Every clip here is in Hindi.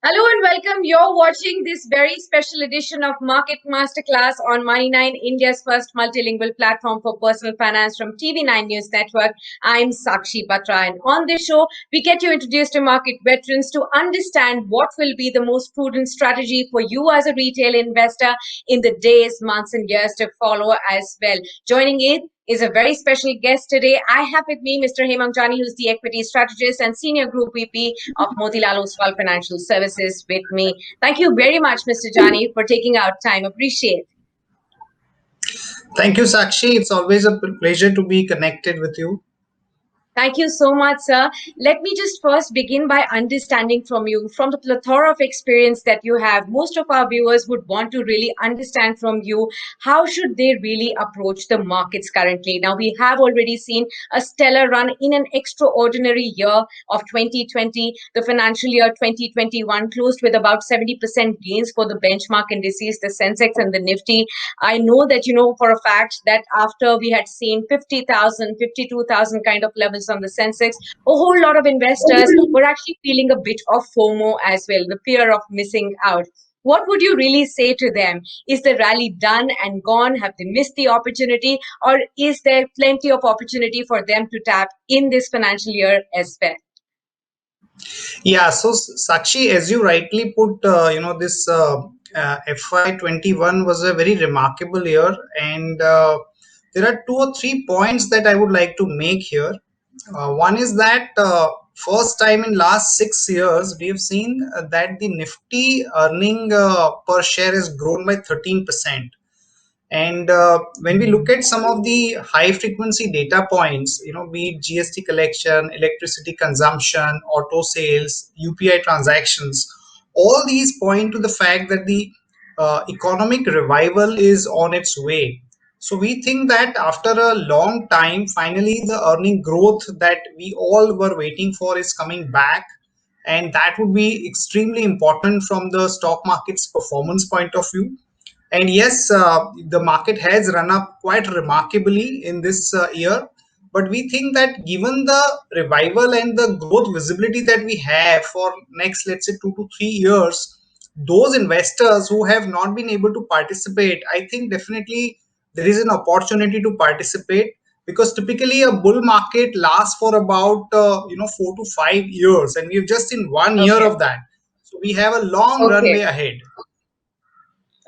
Hello and welcome. You're watching this very special edition of Market Masterclass on Money9, India's first multilingual platform for personal finance from TV9 News Network. I'm Sakshi Batra, and on this show, we get you introduced to market veterans to understand what will be the most prudent strategy for you as a retail investor in the days, months, and years to follow as well. Joining in is a very special guest today. I have with me Mr. Hemang Jani, who's the equity strategist and senior group VP of Motilal Oswal Financial Services with me. Thank you very much, Mr. Jani, for taking out time. Appreciate. Thank you, Sakshi. It's always a pleasure to be connected with you. Thank you so much, sir. Let me just first begin by understanding from you, from the plethora of experience that you have. Most of our viewers would want to really understand from you how should they really approach the markets currently. Now, we have already seen a stellar run in an extraordinary year of 2020. The financial year 2021 closed with about 70% gains for the benchmark indices, the Sensex and the Nifty. I know that you know for a fact that after we had seen 50,000, 52,000 kind of levels on the Sensex, a whole lot of investors were actually feeling a bit of FOMO as well, the fear of missing out. What would you really say to them? Is the rally done and gone? Have they missed the opportunity? Or is there plenty of opportunity for them to tap in this financial year as well? Yeah, so Sakshi, as you rightly put, this FY21 was a very remarkable year, and there are two or three points that I would like to make here. One is that first time in last 6 years, we have seen that the Nifty earning per share has grown by 13%. And when we look at some of the high frequency data points, be it GST collection, electricity consumption, auto sales, UPI transactions, all these point to the fact that the economic revival is on its way. So we think that after a long time, finally the earning growth that we all were waiting for is coming back. And that would be extremely important from the stock market's performance point of view. And yes, the market has run up quite remarkably in this year. But we think that given the revival and the growth visibility that we have for next, let's say, 2 to 3 years, those investors who have not been able to participate, I think definitely there is an opportunity to participate, because typically a bull market lasts for about 4 to 5 years, and we've just seen 1 year Okay. of that. So we have a long runway Okay. ahead.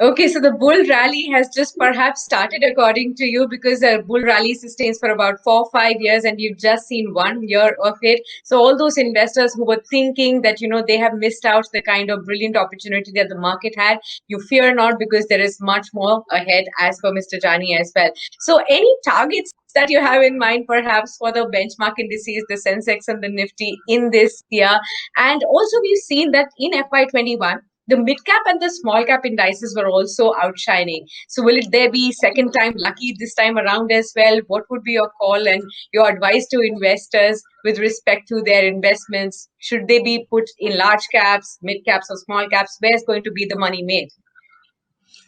Okay, so the bull rally has just perhaps started according to you because the bull rally sustains for about 4 or 5 years and you've just seen 1 year of it. So all those investors who were thinking that, they have missed out the kind of brilliant opportunity that the market had, you fear not because there is much more ahead as per Mr. Jani as well. So any targets that you have in mind perhaps for the benchmark indices, the Sensex and the Nifty in this year? And also we've seen that in FY21, the mid cap and the small cap indices were also outshining. So will it there be second time lucky this time around as well? What would be your call and your advice to investors with respect to their investments? Should they be put in large caps, mid caps, or small caps? Where's going to be the money made?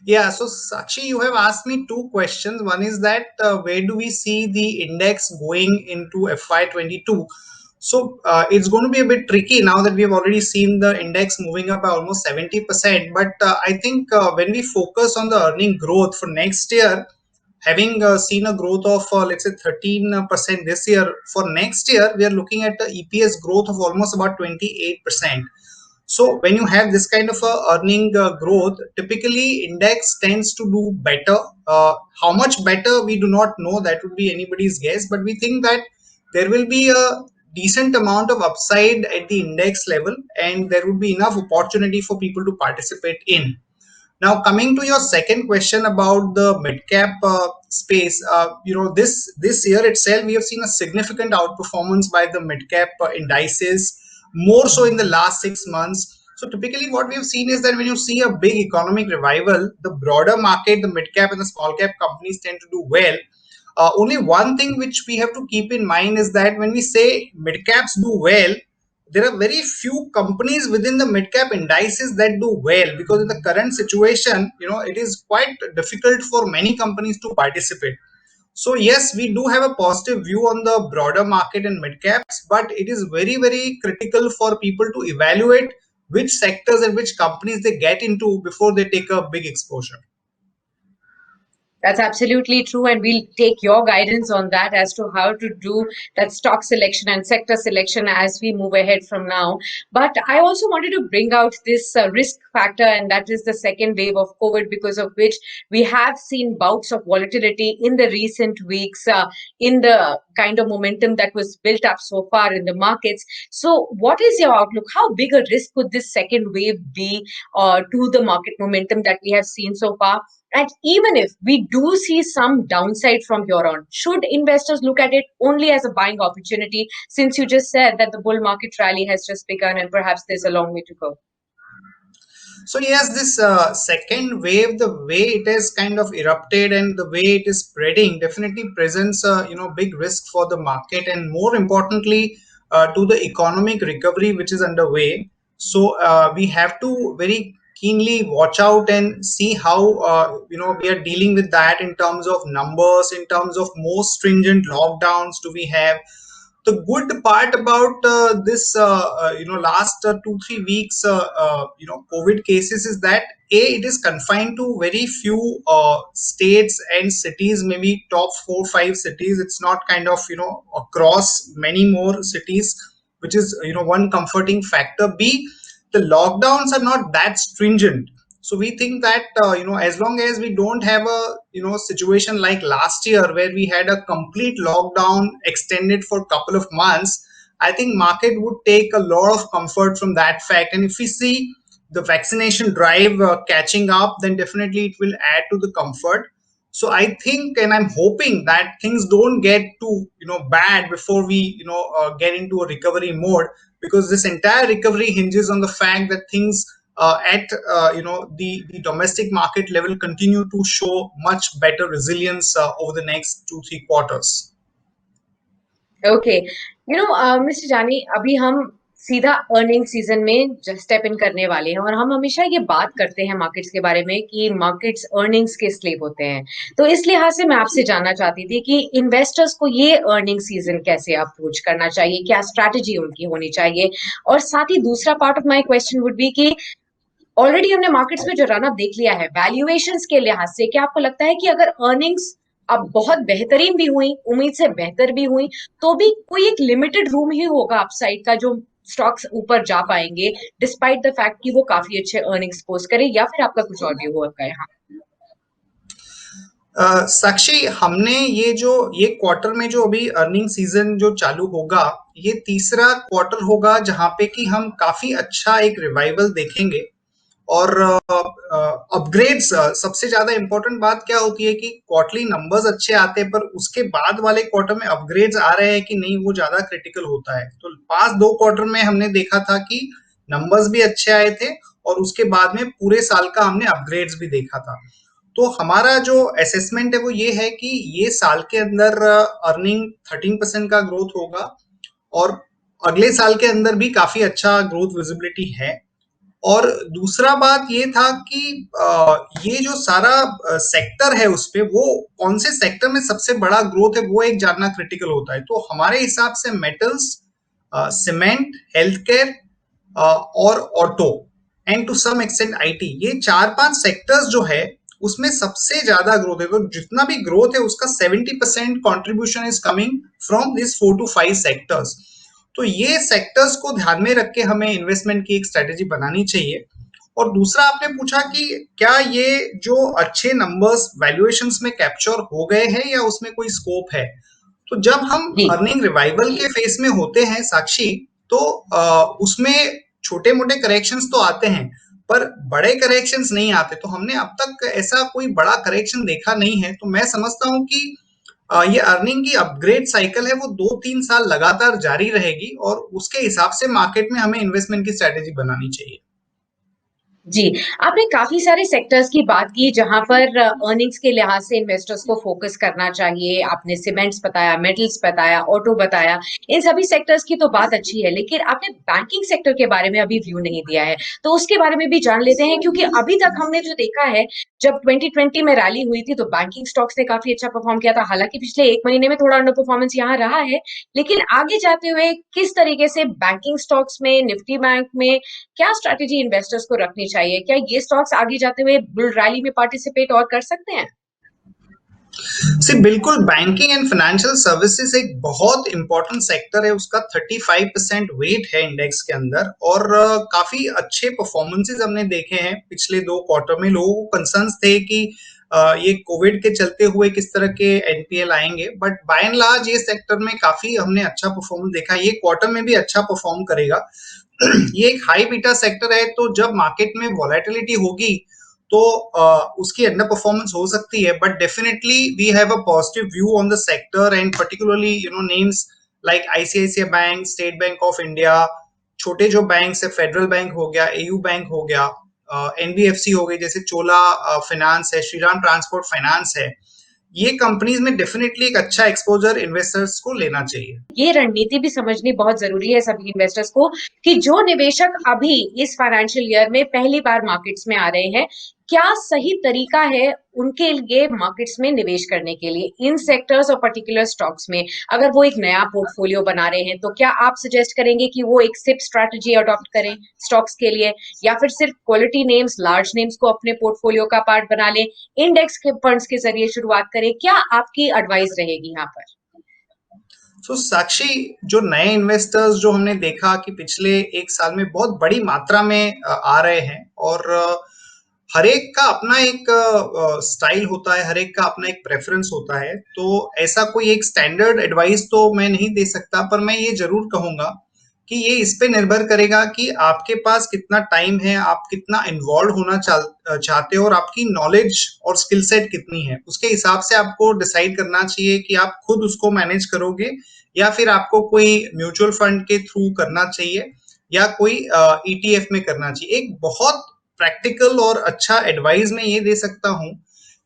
Yeah, so Sakshi, you have asked me two questions. One is that where do we see the index going into FY22? So it's going to be a bit tricky now that we have already seen the index moving up by almost 70%. But I think when we focus on the earning growth for next year, having seen a growth of let's say 13% this year, for next year we are looking at the EPS growth of almost about 28%. So when you have this kind of a earning growth, typically index tends to do better. How much better we do not know, that would be anybody's guess, but we think that there will be a decent amount of upside at the index level, and there would be enough opportunity for people to participate in. Now, coming to your second question about the mid cap space, this year itself we have seen a significant outperformance by the mid cap indices, more so in the last 6 months. So typically, what we have seen is that when you see a big economic revival, the broader market, the mid cap and the small cap companies tend to do well. Only one thing which we have to keep in mind is that when we say mid caps do well, there are very few companies within the mid cap indices that do well, because in the current situation, it is quite difficult for many companies to participate. So yes, we do have a positive view on the broader market and mid caps, but it is very, very critical for people to evaluate which sectors and which companies they get into before they take a big exposure. That's absolutely true. And we'll take your guidance on that as to how to do that stock selection and sector selection as we move ahead from now. But I also wanted to bring out this risk factor, and that is the second wave of COVID, because of which we have seen bouts of volatility in the recent weeks, in the kind of momentum that was built up so far in the markets. So, what is your outlook? How big a risk could this second wave be to the market momentum that we have seen so far? And even if we do see some downside from here on, should investors look at it only as a buying opportunity, since you just said that the bull market rally has just begun and perhaps there's a long way to go? So yes, this second wave, the way it has kind of erupted and the way it is spreading, definitely presents a big risk for the market, and more importantly, to the economic recovery which is underway. So we have to very keenly watch out and see how we are dealing with that in terms of numbers, in terms of more stringent lockdowns do we have. The good part about this last 2 3 weeks COVID cases is that it is confined to very few states and cities, maybe top 4 5 cities. It's not kind of across many more cities, which is one comforting factor. B, the lockdowns are not that stringent, so we think that as long as we don't have a situation like last year where we had a complete lockdown extended for a couple of months, I think market would take a lot of comfort from that fact. And if we see the vaccination drive catching up, then definitely it will add to the comfort. So I think, and I'm hoping that things don't get too bad before we get into a recovery mode, because this entire recovery hinges on the fact that things at the domestic market level continue to show much better resilience over the next 2 3 quarters. Okay, mister जानी, अभी हम सीधा अर्निंग सीजन में स्टेप इन करने वाले हैं, और हम हमेशा ये बात करते हैं मार्केट्स के बारे में कि मार्केट्स अर्निंग्स के स्लेव होते हैं। तो इस लिहाज से मैं आपसे जानना चाहती थी कि इन्वेस्टर्स को ये अर्निंग सीजन कैसे अप्रोच करना चाहिए, क्या स्ट्रैटेजी उनकी होनी चाहिए? और साथ ही दूसरा part of my question would be कि ऑलरेडी हमने मार्केट्स में जो रन अप देख लिया है वैल्यूएशंस के लिहाज से, क्या आपको लगता है कि अगर अर्निंग्स अब बहुत बेहतरीन भी हुई, उम्मीद से बेहतर भी हुई, तो भी कोई एक लिमिटेड रूम ही होगा अपसाइड का, जो स्टॉक्स ऊपर जा पाएंगे डिस्पाइट द फैक्ट कि वो काफी अच्छे अर्निंग्स पोस्ट करे, या फिर आपका कुछ और व्यू होगा यहाँ? साक्षी, हमने ये क्वार्टर में जो अभी अर्निंग सीजन जो चालू होगा, ये तीसरा क्वार्टर होगा जहां पे कि हम काफी अच्छा एक रिवाइवल देखेंगे। और अपग्रेड्स, सबसे ज्यादा इंपॉर्टेंट बात क्या होती है कि क्वार्टरली नंबर्स अच्छे आते हैं, पर उसके बाद वाले क्वार्टर में अपग्रेड्स आ रहे हैं कि नहीं, वो ज्यादा क्रिटिकल होता है। तो पास 2 क्वार्टर में हमने देखा था कि नंबर्स भी अच्छे आए थे, और उसके बाद में पूरे साल का हमने अपग्रेड्स भी देखा था। तो हमारा जो असेसमेंट है वो ये है कि ये साल के अंदर अर्निंग 13% का ग्रोथ होगा, और अगले साल के अंदर भी काफी अच्छा ग्रोथ विजिबिलिटी है। और दूसरा बात ये था कि ये जो सारा सेक्टर है उसपे, वो कौन से सेक्टर में सबसे बड़ा ग्रोथ है वो एक जानना क्रिटिकल होता है। तो हमारे हिसाब से मेटल्स, सीमेंट, हेल्थ केयर और auto, and to some extent IT, ये 4 5 सेक्टर्स जो है उसमें सबसे ज्यादा ग्रोथ है। तो जितना भी ग्रोथ है उसका 70% contribution is coming from this 4 to 5 sectors. तो ये सेक्टर्स को ध्यान में रख के हमें इन्वेस्टमेंट की एक स्ट्रेटेजी बनानी चाहिए। और दूसरा, आपने पूछा कि क्या ये जो अच्छे नंबर्स वैल्यूएशंस में कैप्चर हो गए हैं या उसमें कोई स्कोप है। तो जब हम जी। अर्निंग रिवाइवल के फेस में होते हैं साक्षी, तो उसमें छोटे मोटे करेक्शंस तो आते हैं, पर बड़े करेक्शंस नहीं आते। तो हमने अब तक ऐसा कोई बड़ा करेक्शन देखा नहीं है। तो मैं समझता हूँ कि ये अर्निंग की अपग्रेड साइकिल है वो 2 3 साल लगातार जारी रहेगी, और उसके हिसाब से मार्केट में हमें इन्वेस्टमेंट की स्ट्रेटेजी बनानी चाहिए। जी, आपने काफ़ी सारे सेक्टर्स की बात की जहाँ पर अर्निंग्स के लिहाज से इन्वेस्टर्स को फ़ोकस करना चाहिए। आपने सीमेंट्स बताया, मेटल्स बताया, ऑटो बताया, इन सभी सेक्टर्स की तो बात अच्छी है, लेकिन आपने बैंकिंग सेक्टर के बारे में अभी व्यू नहीं दिया है। तो उसके बारे में भी जान लेते हैं क्योंकि अभी तक हमने जो देखा है, जब 2020 में रैली हुई थी तो बैंकिंग स्टॉक्स ने काफ़ी अच्छा परफ़ॉर्म किया था। हालाँकि पिछले 1 महीने में थोड़ा अंडर परफ़ॉर्मेंस यहाँ रहा है, लेकिन आगे जाते हुए किस तरीके से बैंकिंग स्टॉक्स में, निफ्टी बैंक में क्या स्ट्रैटेजी इन्वेस्टर्स को रखनी चाहिए? क्या ये स्टॉक्स आगे जाते हुए बुल रैली में पार्टिसिपेट और कर सकते हैं? सी बिल्कुल, बैंकिंग एंड फाइनेंशियल सर्विसेज एक बहुत इंपॉर्टेंट सेक्टर है, उसका 35% वेट है इंडेक्स के अंदर। और काफी अच्छे परफॉर्मेंसेज हमने देखे हैं पिछले 2 क्वार्टर में। लोगों को कंसर्न्स थे कि ये कोविड के चलते हुए किस तरह के एनपीएल आएंगे, बट बाय एंड लार्ज ये सेक्टर में काफी हमने अच्छा परफॉर्मेंस देखा है। ये क्वार्टर में भी अच्छा परफॉर्म करेगा। ये एक हाई बीटा सेक्टर है, तो जब मार्केट में वॉलेटिलिटी होगी तो उसकी अंडर परफॉर्मेंस हो सकती है, but definitely we have a positive view on the sector and particularly names like ICICI bank, State Bank of India, छोटे जो बैंक है, फेडरल बैंक हो गया, एयू बैंक हो गया, एनबीएफसी हो गई जैसे चोला फाइनेंस है, श्रीराम ट्रांसपोर्ट फाइनेंस है। ये कंपनीज में डेफिनेटली एक अच्छा एक्सपोजर इन्वेस्टर्स को लेना चाहिए। ये रणनीति भी समझनी बहुत ज़रूरी है सभी इन्वेस्टर्स को कि जो निवेशक अभी इस फाइनेंशियल ईयर में पहली बार मार्केट्स में आ रहे हैं, क्या सही तरीका है उनके लिए मार्केट्स में निवेश करने के लिए, इन सेक्टर्स और पर्टिकुलर स्टॉक्स में? अगर वो एक नया पोर्टफोलियो बना रहे हैं, तो क्या आप सजेस्ट करेंगे कि वो एक सिप स्ट्रैटेजी अडॉप्ट करें स्टॉक्स के लिए या फिर सिर्फ क्वालिटी नेम्स, लार्ज नेम्स को अपने पोर्टफोलियो का पार्ट बना लें, इंडेक्स के फंड्स के ज़रिए शुरुआत करें? क्या आपकी एडवाइस रहेगी यहाँ पर? सो साक्षी, जो नए इन्वेस्टर्स जो हमने देखा कि पिछले 1 साल में बहुत बड़ी मात्रा में आ रहे हैं, और हर एक का अपना एक स्टाइल होता है, हर एक का अपना एक प्रेफरेंस होता है। तो ऐसा कोई एक स्टैंडर्ड एडवाइस तो मैं नहीं दे सकता, पर मैं ये जरूर कहूंगा कि ये इस पे निर्भर करेगा कि आपके पास कितना टाइम है, आप कितना इन्वॉल्व होना चाहते हो, और आपकी नॉलेज और स्किल सेट कितनी है। उसके हिसाब से आपको डिसाइड करना चाहिए कि आप खुद उसको मैनेज करोगे या फिर आपको कोई म्यूचुअल फंड के थ्रू करना चाहिए या कोई ईटीएफ में करना चाहिए। एक बहुत प्रैक्टिकल और अच्छा एडवाइस मैं ये दे सकता हूँ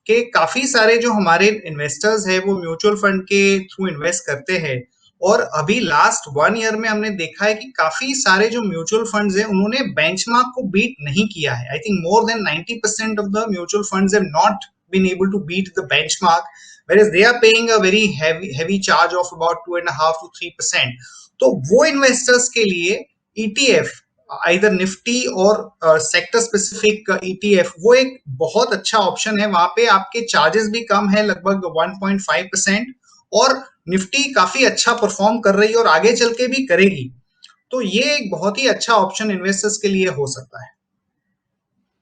कि काफी सारे जो हमारे इन्वेस्टर्स हैं वो म्यूचुअल फंड के थ्रू इन्वेस्ट करते हैं, और अभी लास्ट 1 ईयर में हमने देखा है कि काफी सारे जो म्यूचुअल फंड्स हैं उन्होंने बेंचमार्क को बीट नहीं किया है। I think more than 90% of the mutual funds have not been able to beat the benchmark, whereas they are paying a very heavy charge of about 2.5 to 3%। तो वो इन्वेस्टर्स के लिए ईटीएफ, आइदर निफ्टी और सेक्टर स्पेसिफिक ईटीएफ, वो एक बहुत अच्छा ऑप्शन है। वहां पे आपके चार्जेस भी कम है, लगभग 1.5%, और निफ्टी काफी अच्छा परफॉर्म कर रही है और आगे चल के भी करेगी। तो ये एक बहुत ही अच्छा ऑप्शन इन्वेस्टर्स के लिए हो सकता है।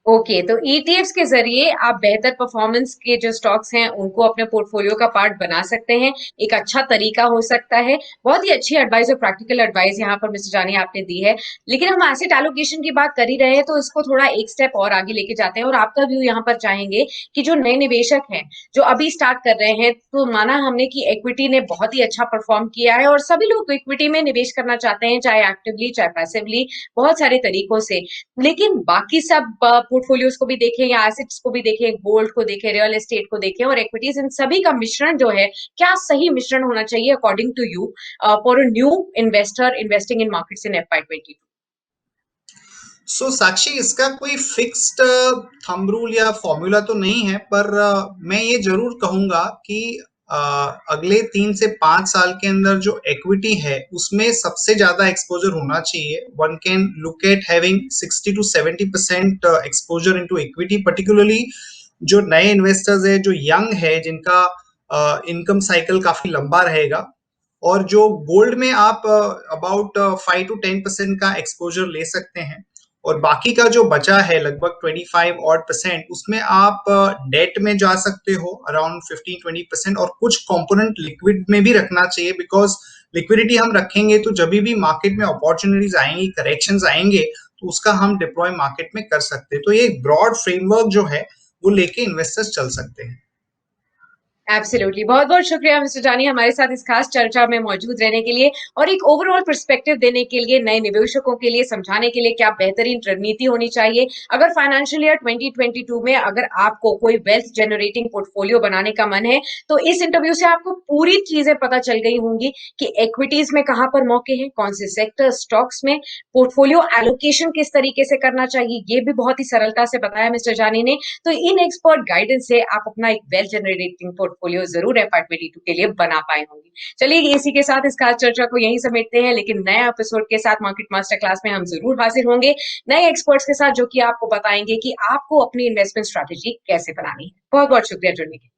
ओके, तो ईटीएफ्स के जरिए आप बेहतर परफॉर्मेंस के जो स्टॉक्स हैं उनको अपने पोर्टफोलियो का पार्ट बना सकते हैं। एक अच्छा तरीका हो सकता है। बहुत ही अच्छी एडवाइस और प्रैक्टिकल एडवाइस यहाँ पर मिस्टर जानी आपने दी है। लेकिन हम एसेट एलोकेशन की बात कर ही रहे हैं तो इसको थोड़ा एक स्टेप और आगे लेके जाते हैं और आपका व्यू यहाँ पर चाहेंगे कि जो नए निवेशक हैं जो अभी स्टार्ट कर रहे हैं, तो माना हमने कि इक्विटी ने बहुत ही अच्छा परफॉर्म किया है और सभी लोग इक्विटी में निवेश करना चाहते हैं, चाहे एक्टिवली चाहे पैसिवली, बहुत सारे तरीकों से। लेकिन बाकी सब पोर्टफोलियोज को भी देखें या एसेट्स को भी देखें, गोल्ड को देखें, रियल एस्टेट को देखें और इक्विटीज, इन सभी का मिश्रण जो है, क्या सही मिश्रण होना चाहिए according to you for a new investor investing in markets in FY 22? Sakshi, इसका कोई फिक्स्ड थंब रूल या फॉर्मूला तो नहीं है, पर मैं ये जरूर कहूंगा कि अगले 3 से 5 साल के अंदर जो इक्विटी है उसमें सबसे ज्यादा एक्सपोजर होना चाहिए। One can look at having 60 to 70% exposure into equity, particularly जो नए इन्वेस्टर्स है, जो यंग है, जिनका इनकम साइकिल काफी लंबा रहेगा। और जो गोल्ड में आप अबाउट 5 to 10% का एक्सपोजर ले सकते हैं, और बाकी का जो बचा है लगभग 25% उसमें आप डेट में जा सकते हो अराउंड 15-20%, और कुछ कंपोनेंट लिक्विड में भी रखना चाहिए, बिकॉज लिक्विडिटी हम रखेंगे तो जब भी मार्केट में अपॉर्चुनिटीज आएंगी, करेक्शंस आएंगे, तो उसका हम डिप्लॉय मार्केट में कर सकते हैं। तो ये एक ब्रॉड फ्रेमवर्क जो है वो लेके इन्वेस्टर्स चल सकते हैं। एब्सोल्युटली, बहुत बहुत शुक्रिया मिस्टर जानी हमारे साथ इस खास चर्चा में मौजूद रहने के लिए और एक ओवरऑल पर्सपेक्टिव देने के लिए, नए निवेशकों के लिए समझाने के लिए क्या बेहतरीन रणनीति होनी चाहिए अगर फाइनेंशियल ईयर 2022 में अगर आपको कोई वेल्थ जनरेटिंग पोर्टफोलियो बनाने का मन है। तो इस इंटरव्यू से आपको पूरी चीजें पता चल गई होंगी कि इक्विटीज में कहां पर मौके हैं, कौन से सेक्टर स्टॉक्स में, पोर्टफोलियो एलोकेशन किस तरीके से करना चाहिए, ये भी बहुत ही सरलता से बताया मिस्टर जानी ने। तो इन एक्सपर्ट गाइडेंस से आप अपना एक वेल जनरेटिंग पोर्टफोलियो जरूर FY22 के लिए बना पाए होंगे। चलिए इसी के साथ इस खास चर्चा को यहीं समेटते हैं, लेकिन नए एपिसोड के साथ मार्केट मास्टर क्लास में हम जरूर हाजिर होंगे नए एक्सपर्ट्स के साथ, जो कि आपको बताएंगे कि आपको अपनी इन्वेस्टमेंट स्ट्रैटेजी कैसे बनानी है। बहुत बहुत शुक्रिया जुड़ने के लिए।